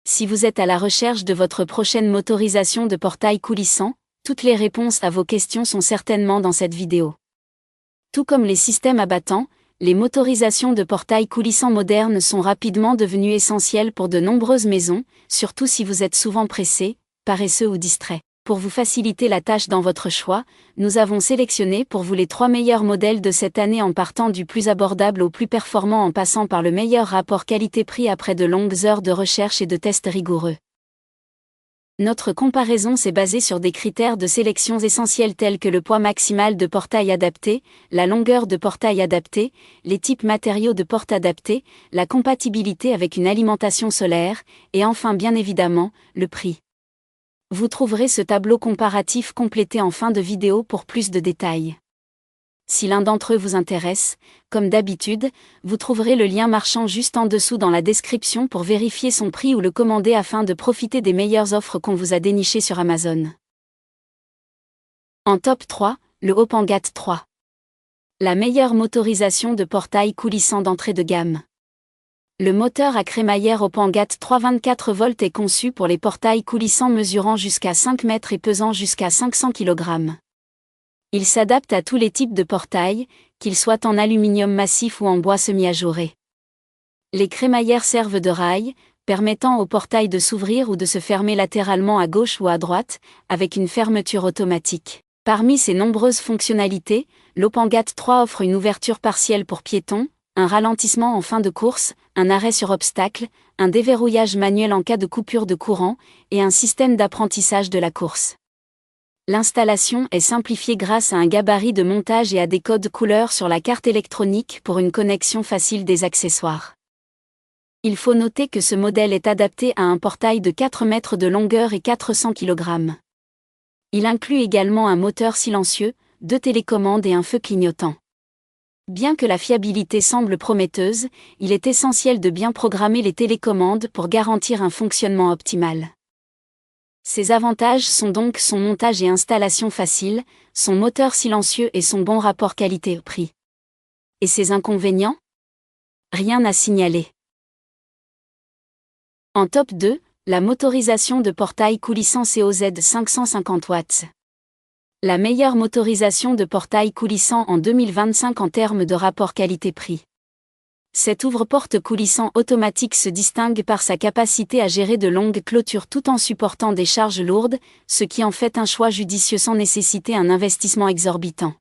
Si vous êtes à la recherche de votre prochaine motorisation de portail coulissant, toutes les réponses à vos questions sont certainement dans cette vidéo. Tout comme les systèmes abattants, les motorisations de portail coulissant modernes sont rapidement devenues essentielles pour de nombreuses maisons, surtout si vous êtes souvent pressé, paresseux ou distrait. Pour vous faciliter la tâche dans votre choix, nous avons sélectionné pour vous les 3 meilleurs modèles de cette année en partant du plus abordable au plus performant en passant par le meilleur rapport qualité-prix après de longues heures de recherche et de tests rigoureux. Notre comparaison s'est basée sur des critères de sélection essentiels tels que le poids maximal de portail adapté, la longueur de portail adaptée, les types matériaux de porte adaptés, la compatibilité avec une alimentation solaire, et enfin bien évidemment, le prix. Vous trouverez ce tableau comparatif complété en fin de vidéo pour plus de détails. Si l'un d'entre eux vous intéresse, comme d'habitude, vous trouverez le lien marchand juste en dessous dans la description pour vérifier son prix ou le commander afin de profiter des meilleures offres qu'on vous a dénichées sur Amazon. En top 3, le Hopangat 3. La meilleure motorisation de portail coulissant d'entrée de gamme. Le moteur à crémaillère Hopangat 3 24 volts est conçu pour les portails coulissants mesurant jusqu'à 5 mètres et pesant jusqu'à 500 kg. Il s'adapte à tous les types de portails, qu'ils soient en aluminium massif ou en bois semi-ajouré. Les crémaillères servent de rails, permettant au portail de s'ouvrir ou de se fermer latéralement à gauche ou à droite, avec une fermeture automatique. Parmi ses nombreuses fonctionnalités, l'Hopangat 3 offre une ouverture partielle pour piétons, un ralentissement en fin de course, un arrêt sur obstacle, un déverrouillage manuel en cas de coupure de courant, et un système d'apprentissage de la course. L'installation est simplifiée grâce à un gabarit de montage et à des codes couleurs sur la carte électronique pour une connexion facile des accessoires. Il faut noter que ce modèle est adapté à un portail de 4 mètres de longueur et 400 kg. Il inclut également un moteur silencieux, 2 télécommandes et un feu clignotant. Bien que la fiabilité semble prometteuse, il est essentiel de bien programmer les télécommandes pour garantir un fonctionnement optimal. Ses avantages sont donc son montage et installation facile, son moteur silencieux et son bon rapport qualité-prix. Et ses inconvénients ? Rien à signaler. En top 2, la motorisation de portail coulissant COZ 550 watts. La meilleure motorisation de portail coulissant en 2025 en termes de rapport qualité-prix. Cet ouvre-porte coulissant automatique se distingue par sa capacité à gérer de longues clôtures tout en supportant des charges lourdes, ce qui en fait un choix judicieux sans nécessiter un investissement exorbitant.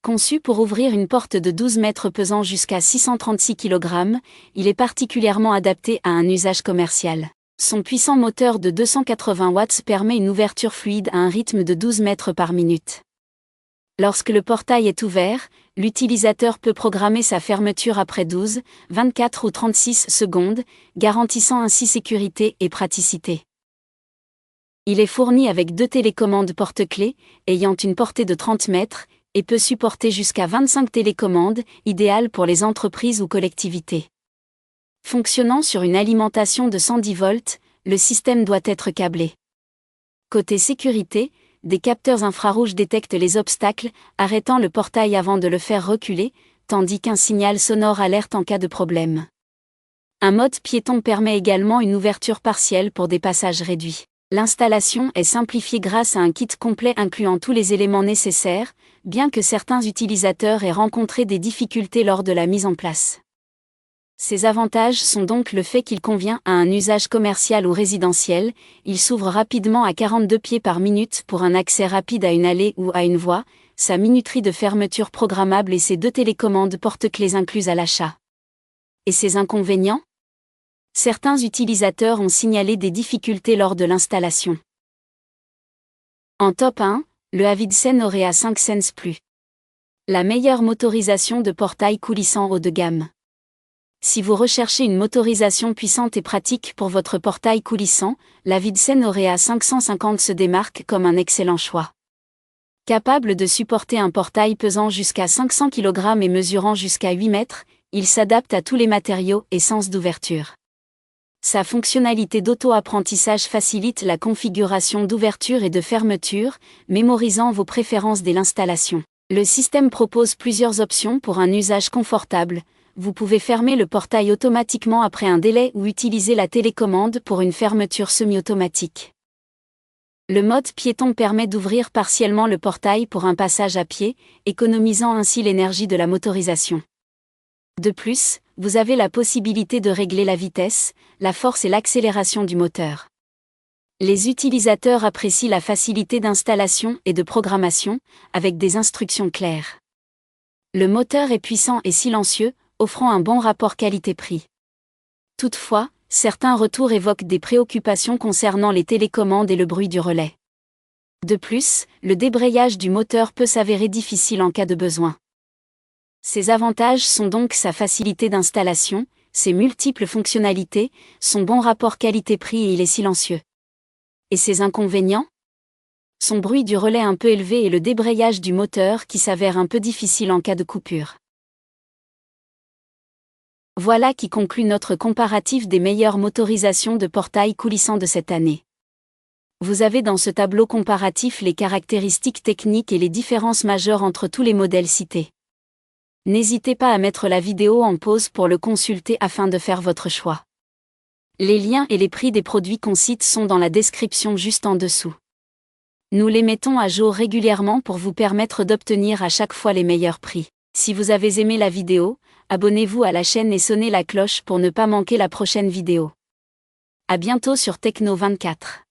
Conçu pour ouvrir une porte de 12 mètres pesant jusqu'à 636 kg, il est particulièrement adapté à un usage commercial. Son puissant moteur de 280 watts permet une ouverture fluide à un rythme de 12 mètres par minute. Lorsque le portail est ouvert, l'utilisateur peut programmer sa fermeture après 12, 24 ou 36 secondes, garantissant ainsi sécurité et praticité. Il est fourni avec 2 télécommandes porte-clés, ayant une portée de 30 mètres, et peut supporter jusqu'à 25 télécommandes, idéal pour les entreprises ou collectivités. Fonctionnant sur une alimentation de 110 volts, le système doit être câblé. Côté sécurité, des capteurs infrarouges détectent les obstacles, arrêtant le portail avant de le faire reculer, tandis qu'un signal sonore alerte en cas de problème. Un mode piéton permet également une ouverture partielle pour des passages réduits. L'installation est simplifiée grâce à un kit complet incluant tous les éléments nécessaires, bien que certains utilisateurs aient rencontré des difficultés lors de la mise en place. Ses avantages sont donc le fait qu'il convient à un usage commercial ou résidentiel, il s'ouvre rapidement à 42 pieds par minute pour un accès rapide à une allée ou à une voie, sa minuterie de fermeture programmable et ses 2 télécommandes porte-clés incluses à l'achat. Et ses inconvénients ? Certains utilisateurs ont signalé des difficultés lors de l'installation. En top 1, le Avidsen Orea 5 Sense Plus. La meilleure motorisation de portail coulissant haut de gamme. Si vous recherchez une motorisation puissante et pratique pour votre portail coulissant, l'Avidsen Orea 550 se démarque comme un excellent choix. Capable de supporter un portail pesant jusqu'à 500 kg et mesurant jusqu'à 8 mètres, il s'adapte à tous les matériaux et sens d'ouverture. Sa fonctionnalité d'auto-apprentissage facilite la configuration d'ouverture et de fermeture, mémorisant vos préférences dès l'installation. Le système propose plusieurs options pour un usage confortable. vous pouvez fermer le portail automatiquement après un délai ou utiliser la télécommande pour une fermeture semi-automatique. Le mode piéton permet d'ouvrir partiellement le portail pour un passage à pied, économisant ainsi l'énergie de la motorisation. De plus, vous avez la possibilité de régler la vitesse, la force et l'accélération du moteur. Les utilisateurs apprécient la facilité d'installation et de programmation, avec des instructions claires. Le moteur est puissant et silencieux, offrant un bon rapport qualité-prix. Toutefois, certains retours évoquent des préoccupations concernant les télécommandes et le bruit du relais. De plus, le débrayage du moteur peut s'avérer difficile en cas de besoin. Ses avantages sont donc sa facilité d'installation, ses multiples fonctionnalités, son bon rapport qualité-prix et il est silencieux. Et ses inconvénients ? Son bruit du relais un peu élevé et le débrayage du moteur qui s'avère un peu difficile en cas de coupure. Voilà qui conclut notre comparatif des meilleures motorisations de portail coulissant de cette année. Vous avez dans ce tableau comparatif les caractéristiques techniques et les différences majeures entre tous les modèles cités. N'hésitez pas à mettre la vidéo en pause pour le consulter afin de faire votre choix. Les liens et les prix des produits qu'on cite sont dans la description juste en dessous. Nous les mettons à jour régulièrement pour vous permettre d'obtenir à chaque fois les meilleurs prix. Si vous avez aimé la vidéo, abonnez-vous à la chaîne et sonnez la cloche pour ne pas manquer la prochaine vidéo. À bientôt sur Techno24.